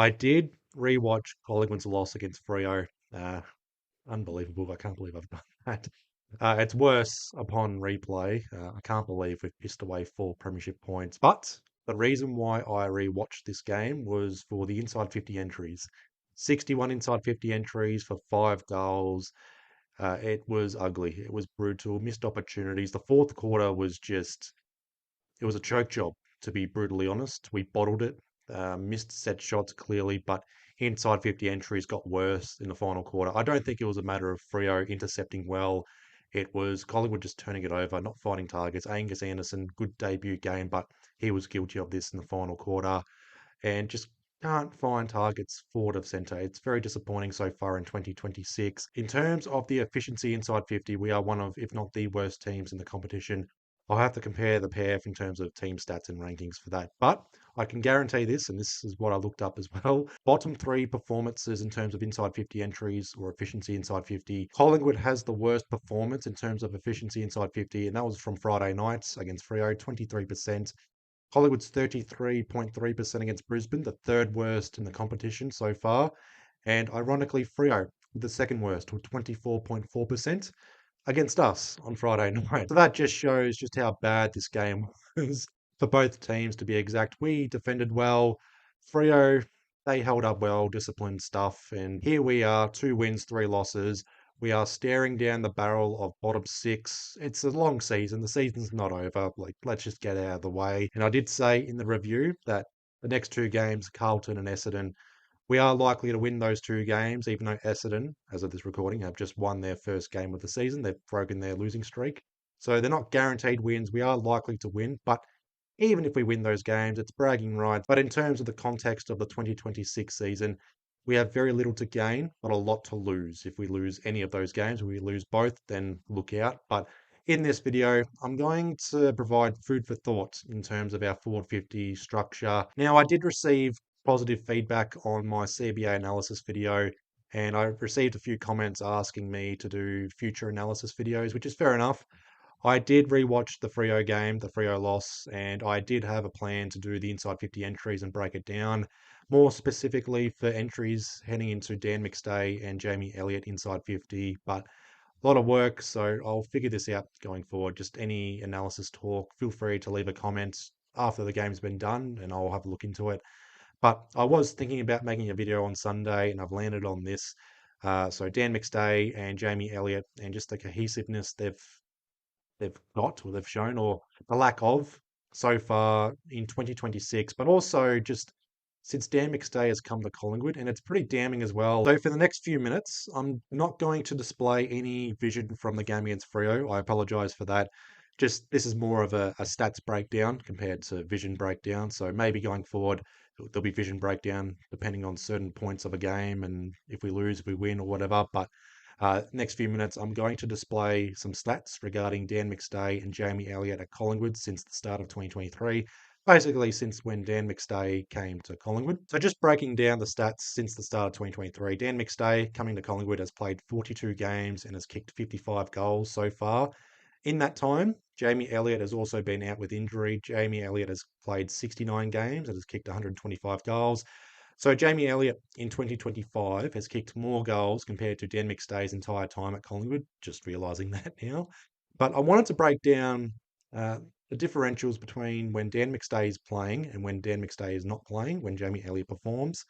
I did rewatch Collingwood's loss against Freo. Unbelievable. I can't believe I've done that. It's worse upon replay. I can't believe we've pissed away 4 premiership points. But the reason why I rewatched this game was for the inside 50 entries. 61 inside 50 entries for 5 goals. It was ugly. It was brutal. Missed opportunities. The fourth quarter was just, it was a choke job, to be brutally honest. We bottled it, missed set shots clearly, but inside 50 entries got worse in the final quarter. I don't think it was a matter of Freo intercepting well. It was Collingwood just turning it over, not finding targets. Angus Anderson, good debut game, but he was guilty of this in the final quarter and just can't find targets forward of centre. It's very disappointing so far in 2026. In terms of the efficiency inside 50, we are one of, if not the worst teams in the competition. I'll have to compare the pair in terms of team stats and rankings for that. But I can guarantee this, and this is what I looked up as well. Bottom three performances in terms of inside 50 entries or efficiency inside 50. Collingwood has the worst performance in terms of efficiency inside 50, and that was from Friday nights against Freo, 23%. Collingwood's 33.3% against Brisbane, the third worst in the competition so far. And ironically, Freo, the second worst, with 24.4% against us on Friday night. So that just shows just how bad this game was for both teams, to be exact. We defended well. Freo, they held up well, disciplined stuff. And here we are, 2 wins, 3 losses. We are staring down the barrel of bottom six. It's a long season. The season's not over. Like, let's just get out of the way. And I did say in the review that the next 2 games, Carlton and Essendon, we are likely to win those 2 games, even though Essendon, as of this recording, have just won their first game of the season. They've broken their losing streak. So they're not guaranteed wins. We are likely to win, but even if we win those games, it's bragging rights. But in terms of the context of the 2026 season, we have very little to gain, but a lot to lose. If we lose any of those games, if we lose both, then look out. But in this video, I'm going to provide food for thought in terms of our forward 50 structure. Now, I did receive positive feedback on my CBA analysis video, and I received a few comments asking me to do future analysis videos, which is fair enough. I did rewatch the Freo game, the Freo loss, and I did have a plan to do the inside 50 entries and break it down. More specifically for entries heading into Dan McStay and Jamie Elliott inside 50, but a lot of work, so I'll figure this out going forward. Just any analysis talk, feel free to leave a comment after the game's been done, and I'll have a look into it. But I was thinking about making a video on Sunday, and I've landed on this. So Dan McStay and Jamie Elliott, and just the cohesiveness they've got or they've shown, or the lack of so far in 2026, but also just since Dan McStay has come to Collingwood, and it's pretty damning as well. So for the next few minutes, I'm not going to display any vision from the game against Freo. I apologise for that. Just this is more of a stats breakdown compared to vision breakdown. So maybe going forward, there'll be vision breakdown depending on certain points of a game, and if we lose, if we win, or whatever. But next few minutes, I'm going to display some stats regarding Dan McStay and Jamie Elliott at Collingwood since the start of 2023. Basically, since when Dan McStay came to Collingwood. So, just breaking down the stats since the start of 2023, Dan McStay coming to Collingwood has played 42 games and has kicked 55 goals so far. In that time, Jamie Elliott has also been out with injury. Jamie Elliott has played 69 games and has kicked 125 goals. So Jamie Elliott in 2025 has kicked more goals compared to Dan McStay's entire time at Collingwood. Just realising that now. But I wanted to break down the differentials between when Dan McStay is playing and when Dan McStay is not playing, when Jamie Elliott performs.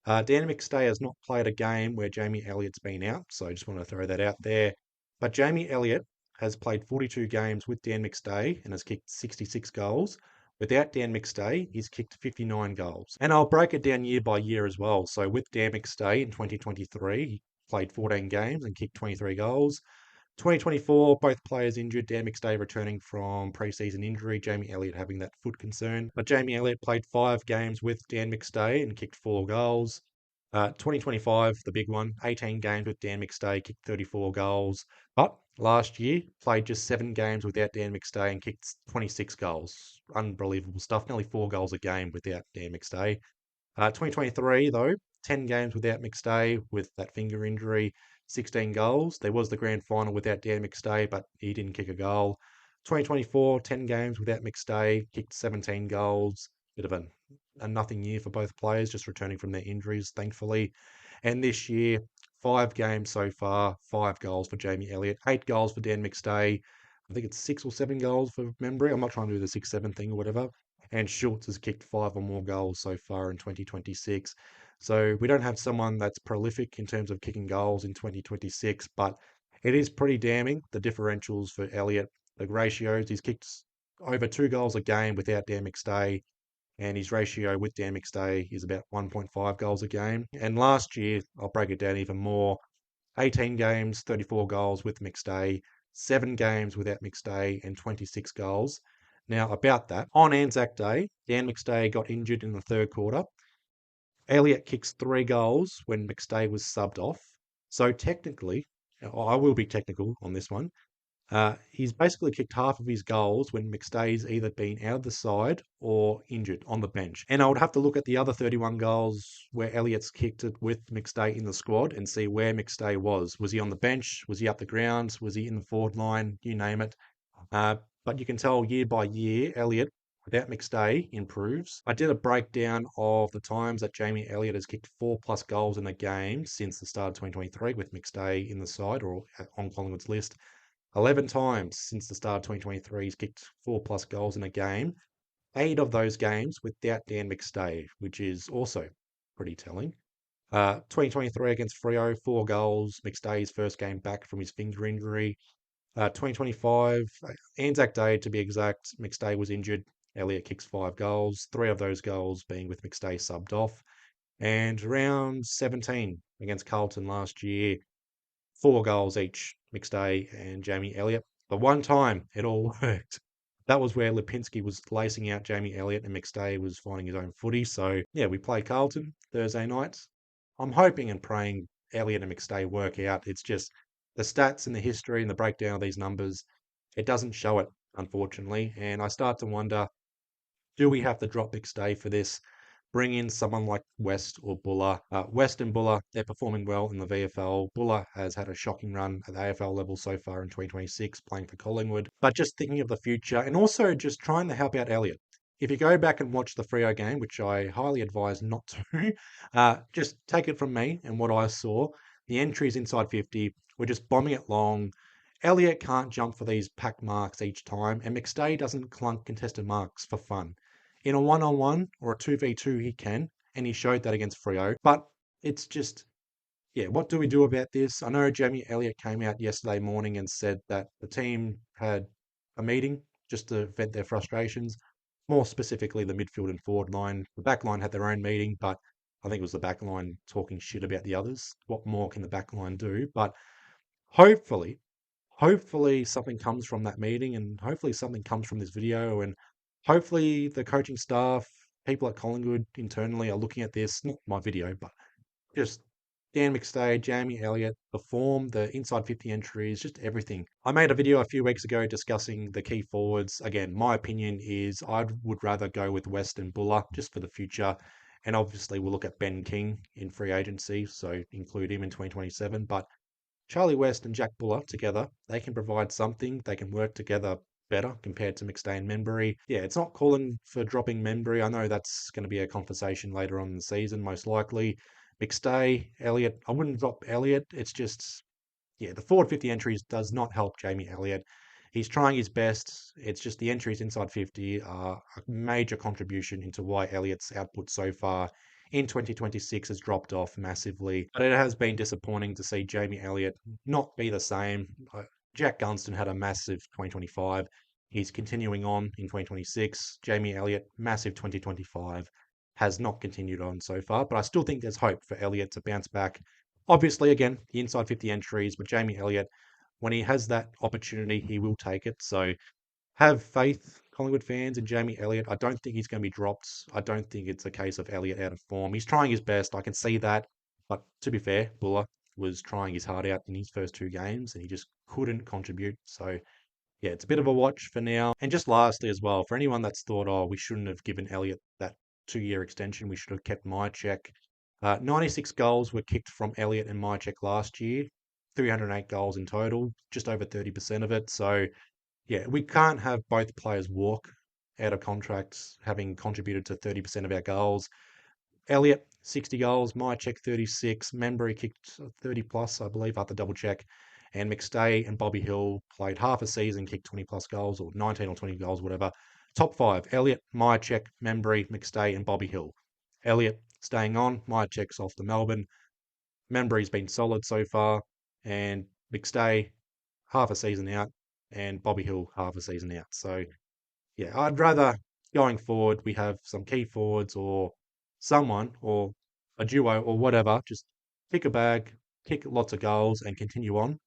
Dan McStay has not played a game where Jamie Elliott's been out, so I just want to throw that out there. But Jamie Elliott has played 42 games with Dan McStay and has kicked 66 goals. Without Dan McStay, he's kicked 59 goals. And I'll break it down year by year as well. So with Dan McStay in 2023, he played 14 games and kicked 23 goals. 2024, both players injured. Dan McStay returning from pre-season injury, Jamie Elliott having that foot concern. But Jamie Elliott played 5 games with Dan McStay and kicked 4 goals. 2025, the big one, 18 games with Dan McStay, kicked 34 goals. But last year, played just 7 games without Dan McStay and kicked 26 goals. Unbelievable stuff. Nearly 4 goals a game without Dan McStay. 2023, though, 10 games without McStay with that finger injury, 16 goals. There was the grand final without Dan McStay, but he didn't kick a goal. 2024, 10 games without McStay, kicked 17 goals. Bit of a nothing year for both players, just returning from their injuries, thankfully. And this year, 5 games so far, 5 goals for Jamie Elliott, 8 goals for Dan McStay. I think it's 6 or 7 goals for memory. I'm not trying to do the 6-7 thing or whatever. And Schultz has kicked 5 or more goals so far in 2026. So we don't have someone that's prolific in terms of kicking goals in 2026, but it is pretty damning, the differentials for Elliott, the ratios. He's kicked over 2 goals a game without Dan McStay, and his ratio with Dan McStay is about 1.5 goals a game. And last year, I'll break it down even more, 18 games, 34 goals with McStay, 7 games without McStay, and 26 goals. Now, about that, on Anzac Day, Dan McStay got injured in the third quarter. Elliott kicks 3 goals when McStay was subbed off. So technically, I will be technical on this one. He's basically kicked half of his goals when McStay's either been out of the side or injured on the bench. And I would have to look at the other 31 goals where Elliott's kicked it with McStay in the squad and see where McStay was. Was he on the bench? Was he up the ground? Was he in the forward line? You name it. But you can tell year by year, Elliott, without McStay, improves. I did a breakdown of the times that Jamie Elliott has kicked 4+ goals in a game since the start of 2023 with McStay in the side or on Collingwood's list. 11 times since the start of 2023, he's kicked 4+ goals in a game. 8 of those games without Dan McStay, which is also pretty telling. 2023 against Freo, 4 goals. McStay's first game back from his finger injury. 2025, Anzac Day to be exact, McStay was injured. Elliott kicks 5 goals, 3 of those goals being with McStay subbed off. And round 17 against Carlton last year, 4 goals each, McStay and Jamie Elliott. The one time it all worked, that was where Lipinski was lacing out Jamie Elliott and McStay was finding his own footy. So, yeah, we play Carlton Thursday night. I'm hoping and praying Elliott and McStay work out. It's just the stats and the history and the breakdown of these numbers, it doesn't show it, unfortunately. And I start to wonder, do we have to drop McStay for this? Bring in someone like West or Buller. West and Buller, they're performing well in the VFL. Buller has had a shocking run at the AFL level so far in 2026, playing for Collingwood. But just thinking of the future and also just trying to help out Elliott. If you go back and watch the Freo game, which I highly advise not to, just take it from me and what I saw. The entries inside 50 were just bombing it long. Elliott can't jump for these pack marks each time, and McStay doesn't clunk contested marks for fun. In a one-on-one or a 2v2, he can, and he showed that against Freo. But it's just, yeah, what do we do about this? I know Jamie Elliott came out yesterday morning and said that the team had a meeting just to vent their frustrations, more specifically the midfield and forward line. The back line had their own meeting, but I think it was the back line talking shit about the others. What more can the back line do? But hopefully, hopefully something comes from that meeting and hopefully something comes from this video and hopefully the coaching staff, people at Collingwood internally are looking at this, not my video, but just Dan McStay, Jamie Elliott, the form, the inside 50 entries, just everything. I made a video a few weeks ago discussing the key forwards. Again, my opinion is I would rather go with West and Buller just for the future. And obviously we'll look at Ben King in free agency, so include him in 2027. But Charlie West and Jack Buller together, they can provide something. They can work together better compared to McStay and Membury. Yeah, it's not calling for dropping Membury. I know that's going to be a conversation later on in the season, most likely. McStay, Elliott, I wouldn't drop Elliott. It's just, yeah, the forward 50 entries does not help Jamie Elliott. He's trying his best. It's just the entries inside 50 are a major contribution into why Elliott's output so far in 2026 has dropped off massively. But it has been disappointing to see Jamie Elliott not be the same. Jack Gunston had a massive 2025. He's continuing on in 2026. Jamie Elliott, massive 2025, has not continued on so far. But I still think there's hope for Elliott to bounce back. Obviously, again, the inside 50 entries, but Jamie Elliott, when he has that opportunity, he will take it. So have faith, Collingwood fans, in Jamie Elliott. I don't think he's going to be dropped. I don't think it's a case of Elliott out of form. He's trying his best. I can see that. But to be fair, Buller was trying his heart out in his first 2 games and he just couldn't contribute. So, yeah, it's a bit of a watch for now. And just lastly as well, for anyone that's thought, oh, we shouldn't have given Elliott that 2-year extension, we should have kept Mycheck. 96 goals were kicked from Elliott and Mycheck last year, 308 goals in total, just over 30% of it. So, yeah, we can't have both players walk out of contracts, having contributed to 30% of our goals. Elliott, 60 goals. Mychek, 36. Membry kicked 30 plus, I believe. I have to double check. And McStay and Bobby Hill played half a season, kicked 20 plus goals, or 19 or 20 goals, whatever. Top five: Elliott, Mychek, Membry, McStay, and Bobby Hill. Elliott staying on. Mychek's off to Melbourne. Membry's been solid so far. And McStay, half a season out. And Bobby Hill, half a season out. So, yeah, I'd rather going forward we have some key forwards or someone or a duo or whatever, just kick a bag, kick lots of goals and continue on.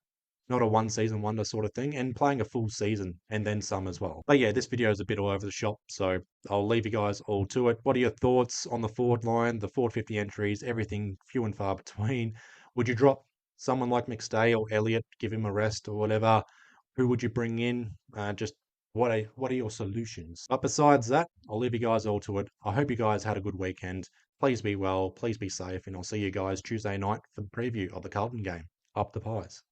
Not a one season wonder sort of thing, and playing a full season and then some as well. But yeah, this video is a bit all over the shop, so I'll leave you guys all to it. What are your thoughts on the forward line, the forward 50 entries, everything few and far between? Would you drop someone like McStay or Elliott, give him a rest or whatever? Who would you bring in? Just what are your solutions? But besides that, I'll leave you guys all to it. I hope you guys had a good weekend. Please be well, please be safe, and I'll see you guys Tuesday night for the preview of the Carlton game. Up the Pies.